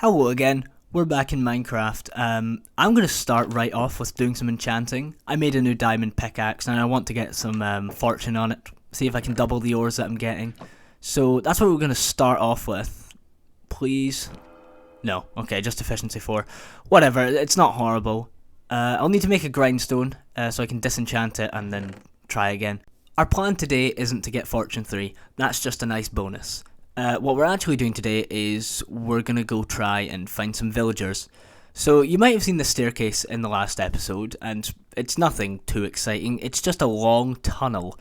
Hello again, we're back in Minecraft. I'm going to start right off with doing some enchanting. I made a new diamond pickaxe and I want to get some fortune on it. See if I can double the ores that I'm getting. So that's what we're going to start off with. Please. No, okay, just efficiency 4. Whatever, it's not horrible. I'll need to make a grindstone so I can disenchant it and then try again. Our plan today isn't to get fortune 3, that's just a nice bonus. What we're actually doing today is we're going to go try and find some villagers. So you might have seen the staircase in the last episode, and it's nothing too exciting, it's just a long tunnel.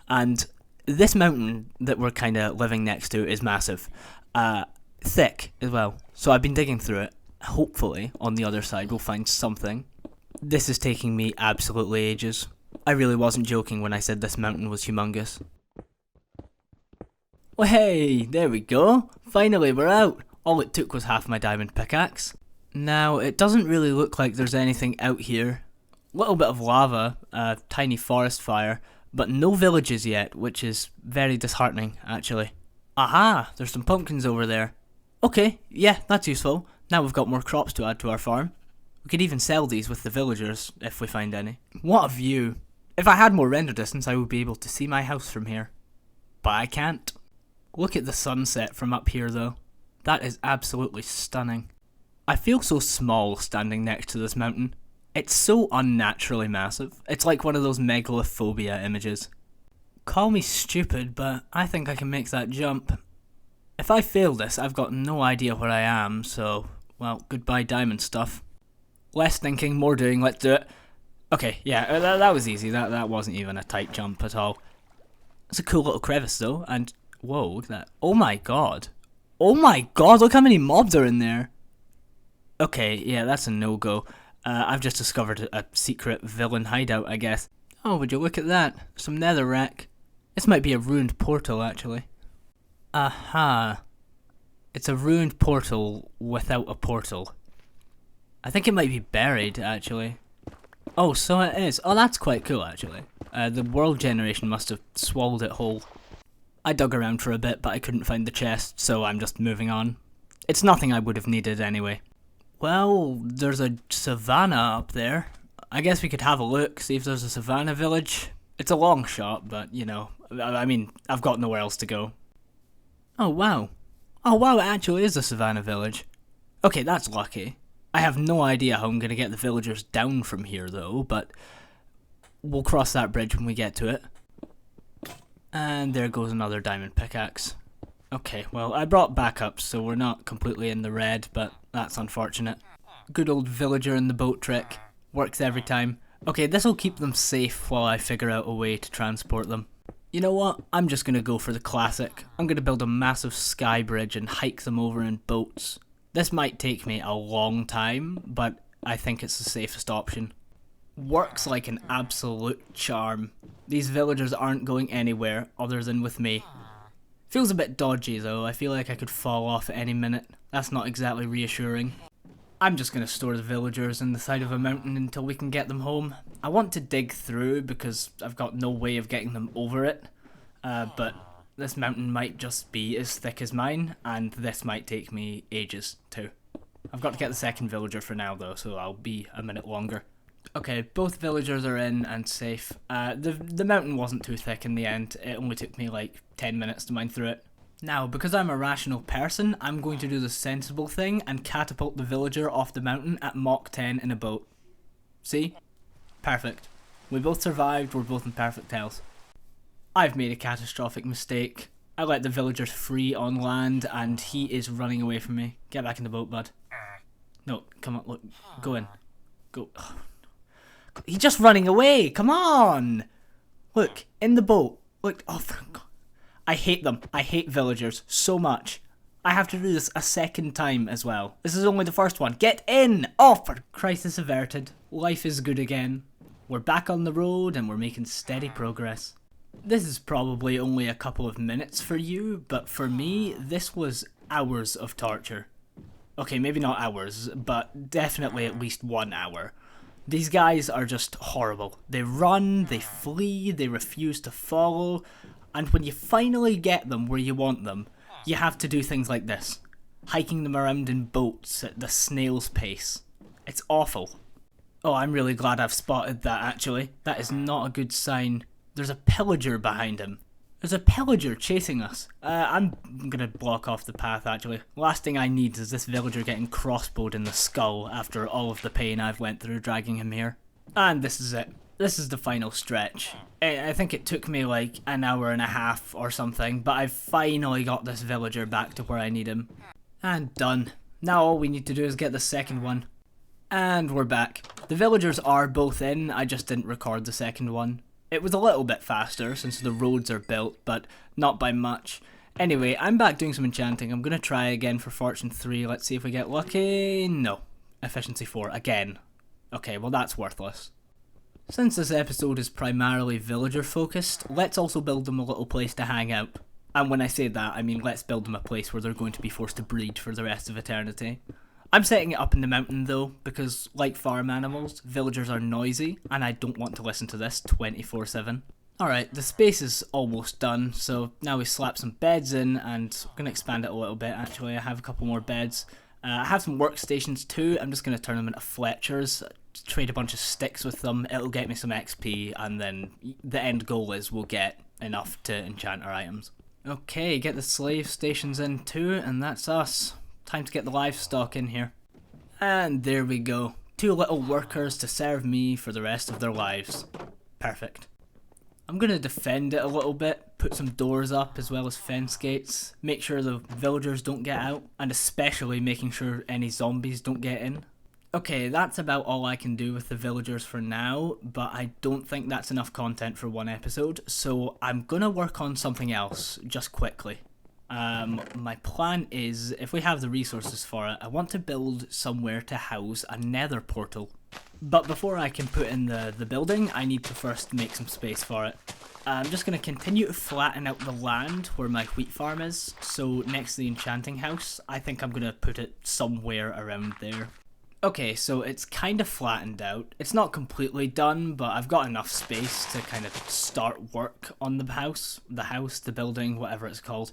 And this mountain that we're kind of living next to is massive. Thick as well. So I've been digging through it. Hopefully on the other side we'll find something. This is taking me absolutely ages. I really wasn't joking when I said this mountain was humongous. Well, hey, there we go. Finally we're out. All it took was half my diamond pickaxe. Now, it doesn't really look like there's anything out here. Little bit of lava, a tiny forest fire, but no villages yet, which is very disheartening, actually. Aha, there's some pumpkins over there. Okay, yeah, that's useful. Now we've got more crops to add to our farm. We could even sell these with the villagers, if we find any. What a view. If I had more render distance, I would be able to see my house from here. But I can't. Look at the sunset from up here though. That is absolutely stunning. I feel so small standing next to this mountain. It's so unnaturally massive. It's like one of those megalophobia images. Call me stupid, but I think I can make that jump. If I fail this, I've got no idea where I am, so, well, goodbye diamond stuff. Less thinking, more doing, let's do it. Okay, yeah, that was easy. That wasn't even a tight jump at all. It's a cool little crevice though, and whoa, look at that. Oh my god. Oh my god, look how many mobs are in there. Okay, yeah, that's a no-go. I've just discovered a secret villain hideout, I guess. Oh, would you look at that? Some netherrack. This might be a ruined portal, actually. Aha. It's a ruined portal without a portal. I think it might be buried, actually. Oh, so it is. Oh, that's quite cool, actually. The world generation must have swallowed it whole. I dug around for a bit, but I couldn't find the chest, so I'm just moving on. It's nothing I would have needed anyway. Well, there's a savannah up there. I guess we could have a look, see if there's a savannah village. It's a long shot, but, you know, I mean, I've got nowhere else to go. Oh, wow. Oh, wow, it actually is a savannah village. Okay, that's lucky. I have no idea how I'm going to get the villagers down from here, though, but we'll cross that bridge when we get to it. And there goes another diamond pickaxe. Okay, well, I brought backups, so we're not completely in the red, but that's unfortunate. Good old villager in the boat trick. Works every time. Okay, this'll keep them safe while I figure out a way to transport them. You know what? I'm just gonna go for the classic. I'm gonna build a massive sky bridge and hike them over in boats. This might take me a long time, but I think it's the safest option. Works like an absolute charm. These villagers aren't going anywhere other than with me. Feels a bit dodgy though, I feel like I could fall off at any minute. That's not exactly reassuring. I'm just going to store the villagers in the side of a mountain until we can get them home. I want to dig through because I've got no way of getting them over it. But this mountain might just be as thick as mine, and this might take me ages too. I've got to get the second villager for now though, so I'll be a minute longer. Okay, both villagers are in and safe. The mountain wasn't too thick in the end. It only took me like 10 minutes to mine through it. Now, because I'm a rational person, I'm going to do the sensible thing and catapult the villager off the mountain at Mach 10 in a boat. See? Perfect. We both survived, we're both in perfect health. I've made a catastrophic mistake. I let the villagers free on land and he is running away from me. Get back in the boat, bud. No, come on, look, go in. Go. Oh. He's just running away, come on! Look, in the boat. Look, oh for God. I hate them. I hate villagers so much. I have to do this a second time as well. This is only the first one. Get in! Oh, for crisis averted. Life is good again. We're back on the road and we're making steady progress. This is probably only a couple of minutes for you, but for me, this was hours of torture. Okay, maybe not hours, but definitely at least 1 hour. These guys are just horrible. They run, they flee, they refuse to follow. And when you finally get them where you want them, you have to do things like this. hiking them around in boats at the snail's pace. It's awful. Oh, I'm really glad I've spotted that, actually. That is not a good sign. There's a pillager behind him. There's a pillager chasing us. I'm gonna block off the path, actually. Last thing I need is this villager getting crossbowed in the skull after all of the pain I've went through dragging him here. And this is it. This is the final stretch. I think it took me like an hour and a half or something, but I've finally got this villager back to where I need him. And done. Now all we need to do is get the second one. And we're back. The villagers are both in, I just didn't record the second one. It was a little bit faster since the roads are built, but not by much. Anyway, I'm back doing some enchanting. I'm going to try again for Fortune 3. Let's see if we get lucky. No. Efficiency 4. Again. Okay, well that's worthless. Since this episode is primarily villager focused, let's also build them a little place to hang out. And when I say that, I mean let's build them a place where they're going to be forced to breed for the rest of eternity. I'm setting it up in the mountain though, because like farm animals, villagers are noisy, and I don't want to listen to this 24/7. Alright, the space is almost done, so now we slap some beds in, and I'm going to expand it a little bit actually. I have a couple more beds. I have some workstations too. I'm just going to turn them into Fletchers, trade a bunch of sticks with them, it'll get me some XP, and then the end goal is we'll get enough to enchant our items. Okay, get the slave stations in too, and that's us. Time to get the livestock in here. And there we go. 2 little workers to serve me for the rest of their lives. Perfect. I'm going to defend it a little bit, put some doors up as well as fence gates, make sure the villagers don't get out, and especially making sure any zombies don't get in. Okay, that's about all I can do with the villagers for now, but I don't think that's enough content for one episode, so I'm going to work on something else just quickly. My plan is, if we have the resources for it, I want to build somewhere to house a nether portal. But before I can put in the building, I need to first make some space for it. I'm just going to continue to flatten out the land where my wheat farm is, so next to the enchanting house, I think I'm going to put it somewhere around there. Okay, so it's kind of flattened out. It's not completely done, but I've got enough space to kind of start work on the building, whatever it's called.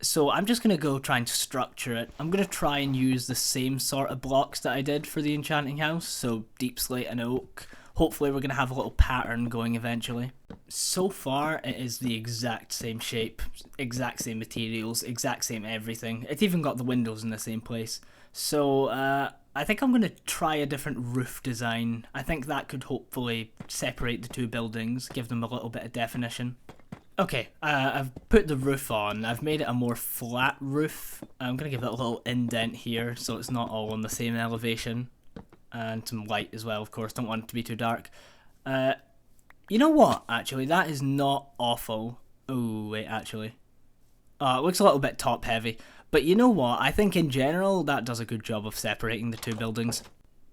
So I'm just going to go try and structure it. I'm going to try and use the same sort of blocks that I did for the enchanting house, so deep slate and oak. Hopefully we're going to have a little pattern going eventually. So far it is the exact same shape, exact same materials, exact same everything. It's even got the windows in the same place. So I think I'm going to try a different roof design. I think that could hopefully separate the 2 buildings, give them a little bit of definition. Okay, I've put the roof on. I've made it a more flat roof. I'm going to give it a little indent here so it's not all on the same elevation. And some light as well, of course. Don't want it to be too dark. You know what, actually? That is not awful. Oh, wait, actually. It looks a little bit top heavy. But you know what? I think in general that does a good job of separating the 2 buildings.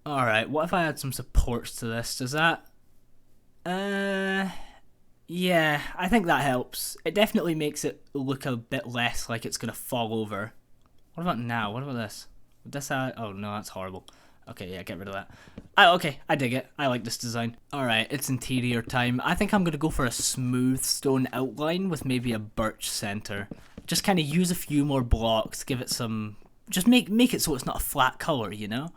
Alright, what if I add some supports to this? Does that... Yeah, I think that helps. It definitely makes it look a bit less like it's going to fall over. What about now? What about this? Would this add... Oh, no, that's horrible. Okay, yeah, get rid of that. Okay, I dig it. I like this design. Alright, it's interior time. I think I'm going to go for a smooth stone outline with maybe a birch center. Just kind of use a few more blocks, give it some... Just make it so it's not a flat colour, you know?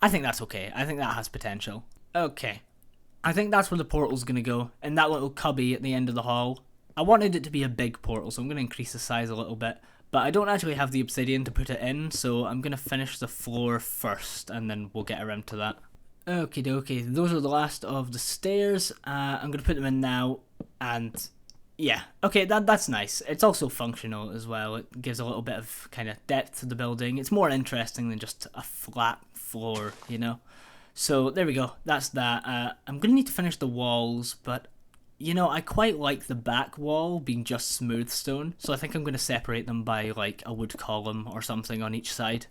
I think that's okay. I think that has potential. Okay. I think that's where the portal's going to go, in that little cubby at the end of the hall. I wanted it to be a big portal, so I'm going to increase the size a little bit. But I don't actually have the obsidian to put it in, so I'm going to finish the floor first, and then we'll get around to that. Okie dokie, those are the last of the stairs. I'm going to put them in now, and yeah. Okay, that's nice. It's also functional as well. It gives a little bit of kind of depth to the building. It's more interesting than just a flat floor, you know? So there we go, that's that. I'm going to need to finish the walls, but you know, I quite like the back wall being just smooth stone, so I think I'm going to separate them by like a wood column or something on each side.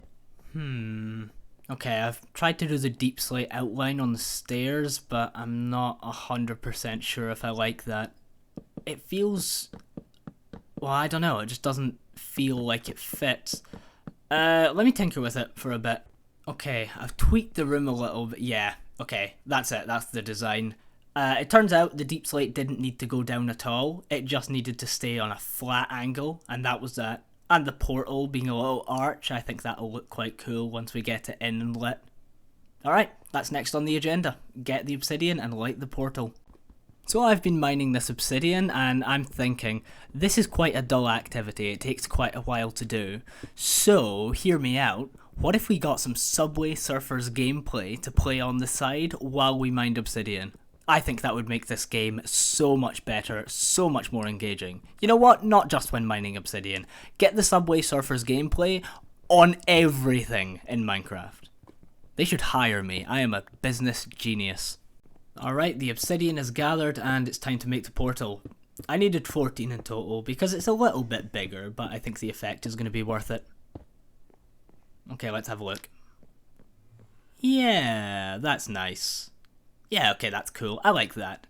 Okay, I've tried to do the deep slate outline on the stairs, but I'm not 100% sure if I like that. It feels... well, I don't know, it just doesn't feel like it fits. Let me tinker with it for a bit. Okay, I've tweaked the room a little bit. Yeah, okay, that's it. That's the design. It turns out the deep slate didn't need to go down at all. It just needed to stay on a flat angle, and that was that. And the portal being a little arch, I think that'll look quite cool once we get it in and lit. Alright, that's next on the agenda. Get the obsidian and light the portal. So I've been mining this obsidian and I'm thinking, this is quite a dull activity, it takes quite a while to do. So, hear me out, what if we got some Subway Surfers gameplay to play on the side while we mined obsidian? I think that would make this game so much better, so much more engaging. You know what? Not just when mining obsidian. Get the Subway Surfers gameplay on everything in Minecraft. They should hire me. I am a business genius. Alright, the obsidian is gathered and it's time to make the portal. I needed 14 in total because it's a little bit bigger, but I think the effect is going to be worth it. Okay, let's have a look. Yeah, that's nice. Yeah, okay, that's cool. I like that.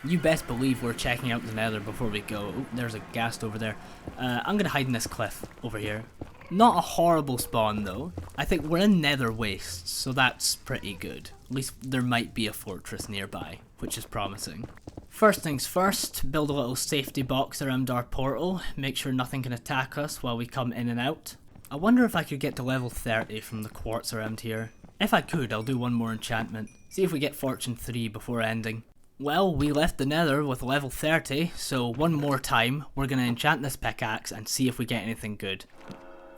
You best believe we're checking out the nether before we go. Oh, there's a ghast over there. I'm going to hide in this cliff over here. Not a horrible spawn though. I think we're in nether wastes, so that's pretty good. At least there might be a fortress nearby, which is promising. First things first, build a little safety box around our portal. Make sure nothing can attack us while we come in and out. I wonder if I could get to level 30 from the quartz around here. If I could, I'll do one more enchantment. See if we get fortune 3 before ending. Well, we left the nether with level 30, so one more time, we're going to enchant this pickaxe and see if we get anything good.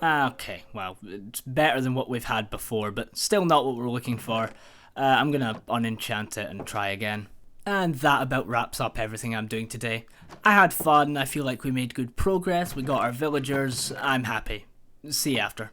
Okay, well, it's better than what we've had before, but still not what we're looking for. I'm going to unenchant it and try again. And that about wraps up everything I'm doing today. I had fun, I feel like we made good progress, we got our villagers, I'm happy. See you after.